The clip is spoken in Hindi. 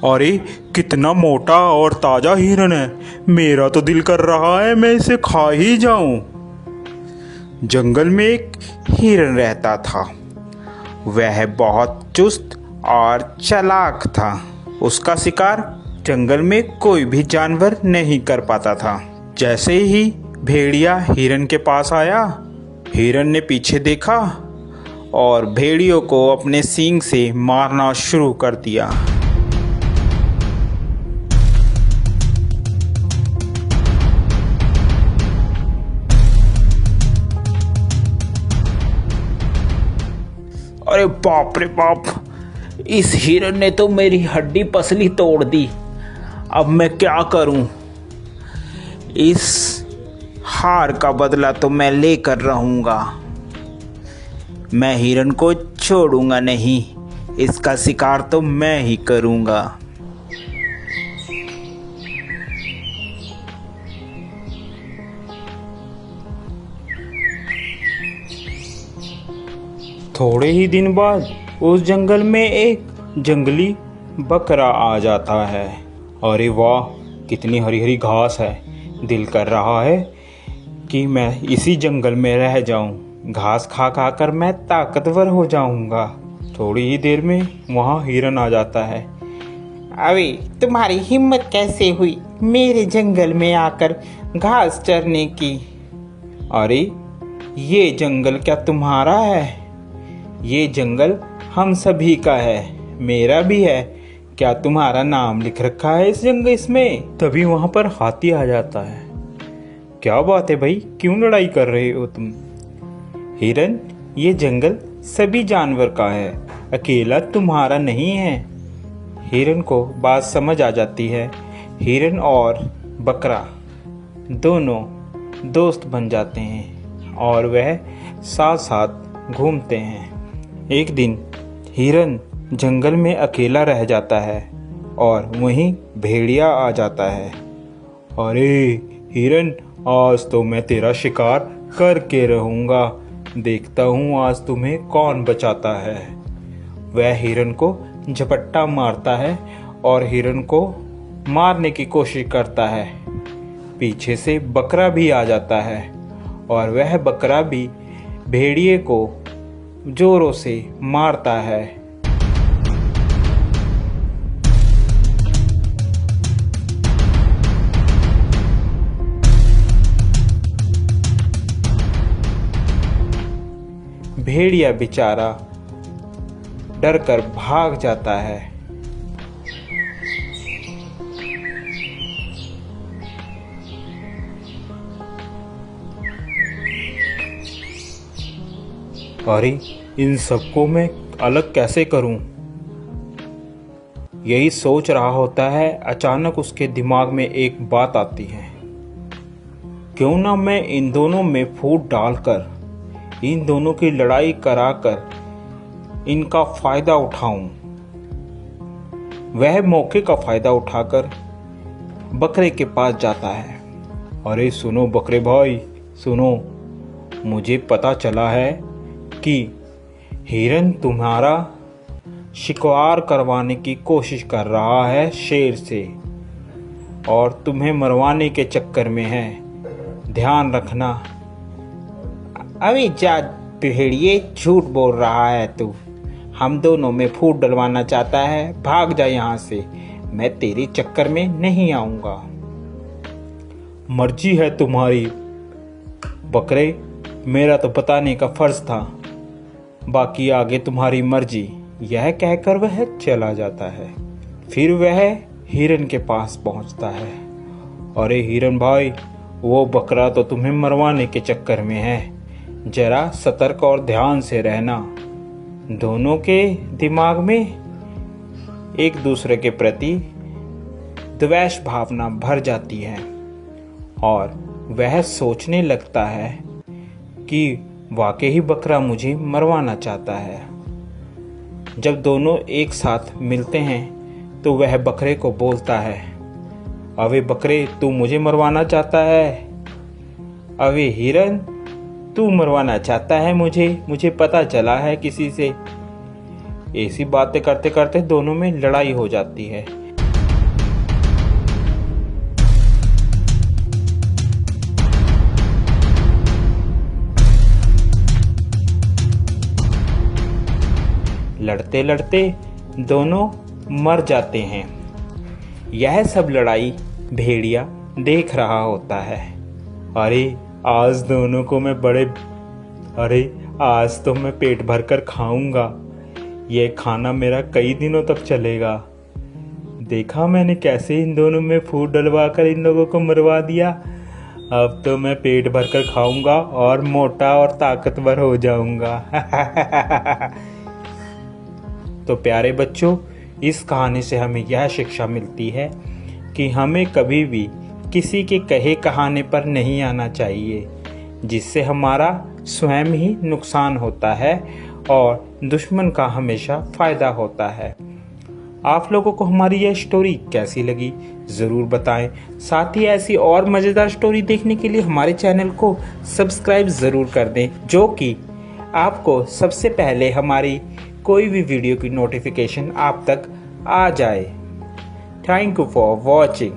अरे कितना मोटा और ताजा हिरन है। मेरा तो दिल कर रहा है मैं इसे खा ही जाऊं। जंगल में एक हिरन रहता था। वह बहुत चुस्त और चालाक था। उसका शिकार जंगल में कोई भी जानवर नहीं कर पाता था। जैसे ही भेड़िया हिरन के पास आया, हिरन ने पीछे देखा और भेड़ियों को अपने सींग से मारना शुरू कर दिया। अरे बाप रे बाप, इस हिरन ने तो मेरी हड्डी पसली तोड़ दी। अब मैं क्या करूं? इस हार का बदला तो मैं लेकर रहूंगा। मैं हिरन को छोड़ूंगा नहीं, इसका शिकार तो मैं ही करूंगा। थोड़े ही दिन बाद उस जंगल में एक जंगली बकरा आ जाता है। अरे वाह, कितनी हरी हरी घास है। दिल कर रहा है कि मैं इसी जंगल में रह जाऊं। घास खा खा कर मैं ताकतवर हो जाऊंगा। थोड़ी ही देर में वहाँ हिरन आ जाता है। अरे तुम्हारी हिम्मत कैसे हुई मेरे जंगल में आकर घास चरने की? अरे ये जंगल क्या तुम्हारा है? ये जंगल हम सभी का है, मेरा भी है। क्या तुम्हारा नाम लिख रखा है इस जंगल इसमें? तभी वहां पर हाथी आ जाता है। क्या बात है भाई, क्यों लड़ाई कर रहे हो तुम? हिरन, ये जंगल सभी जानवर का है, अकेला तुम्हारा नहीं है। हिरन को बात समझ आ जाती है। हिरन और बकरा दोनों दोस्त बन जाते हैं और वह साथ साथ घूमते हैं। एक दिन हिरन जंगल में अकेला रह जाता है और वहीं भेड़िया आ जाता है। अरे हिरन, आज तो मैं तेरा शिकार करके रहूंगा। देखता हूँ आज तुम्हें कौन बचाता है। वह हिरन को झपट्टा मारता है और हिरन को मारने की कोशिश करता है। पीछे से बकरा भी आ जाता है और वह बकरा भी भेड़िए को जोरों से मारता है। भेड़िया बेचारा डरकर भाग जाता है। अरे इन सबको मैं अलग कैसे करूं? यही सोच रहा होता है, अचानक उसके दिमाग में एक बात आती है। क्यों ना मैं इन दोनों में फूट डालकर इन दोनों की लड़ाई कराकर इनका फायदा उठाऊं। वह मौके का फायदा उठाकर बकरे के पास जाता है। अरे सुनो बकरे भाई, सुनो, मुझे पता चला है कि हिरन तुम्हारा शिकार करवाने की कोशिश कर रहा है शेर से और तुम्हें मरवाने के चक्कर में है। ध्यान रखना। अरे जा भेड़िए, झूठ बोल रहा है तू। हम दोनों में फूट डलवाना चाहता है, भाग जा यहाँ से। मैं तेरे चक्कर में नहीं आऊंगा। मर्जी है तुम्हारी बकरे, मेरा तो बताने का फर्ज था, बाकी आगे तुम्हारी मर्जी। यह कहकर वह चला जाता है। फिर वह हिरन के पास पहुंचता है। अरे हिरन भाई, वो बकरा तो तुम्हें मरवाने के चक्कर में है, जरा सतर्क और ध्यान से रहना। दोनों के दिमाग में एक दूसरे के प्रति द्वेष भावना भर जाती है और वह सोचने लगता है कि वाकई ही बकरा मुझे मरवाना चाहता है। जब दोनों एक साथ मिलते हैं तो वह बकरे को बोलता है, अबे बकरे, तू मुझे मरवाना चाहता है? अबे हिरन, तू मरवाना चाहता है मुझे पता चला है किसी से। ऐसी बातें करते करते दोनों में लड़ाई हो जाती है। लड़ते लड़ते दोनों मर जाते हैं। यह सब लड़ाई भेड़िया देख रहा होता है। अरे आज दोनों को मैं आज तो मैं पेट भर कर खाऊंगा। यह खाना मेरा कई दिनों तक चलेगा। देखा मैंने कैसे इन दोनों में फूट डलवा कर इन लोगों को मरवा दिया। अब तो मैं पेट भर कर खाऊंगा और मोटा और ताकतवर हो जाऊंगा। तो प्यारे बच्चों, इस कहानी से हमें यह शिक्षा मिलती है कि हमें कभी भी किसी के कहे कहाने पर नहीं आना चाहिए, जिससे हमारा स्वयं ही नुकसान होता है और दुश्मन का हमेशा फायदा होता है। आप लोगों को हमारी यह स्टोरी कैसी लगी ज़रूर बताएं। साथ ही ऐसी और मज़ेदार स्टोरी देखने के लिए हमारे चैनल को सब्सक्राइब ज़रूर कर दें, जो कि आपको सबसे पहले हमारी कोई भी वीडियो की नोटिफिकेशन आप तक आ जाए। Thank you for watching.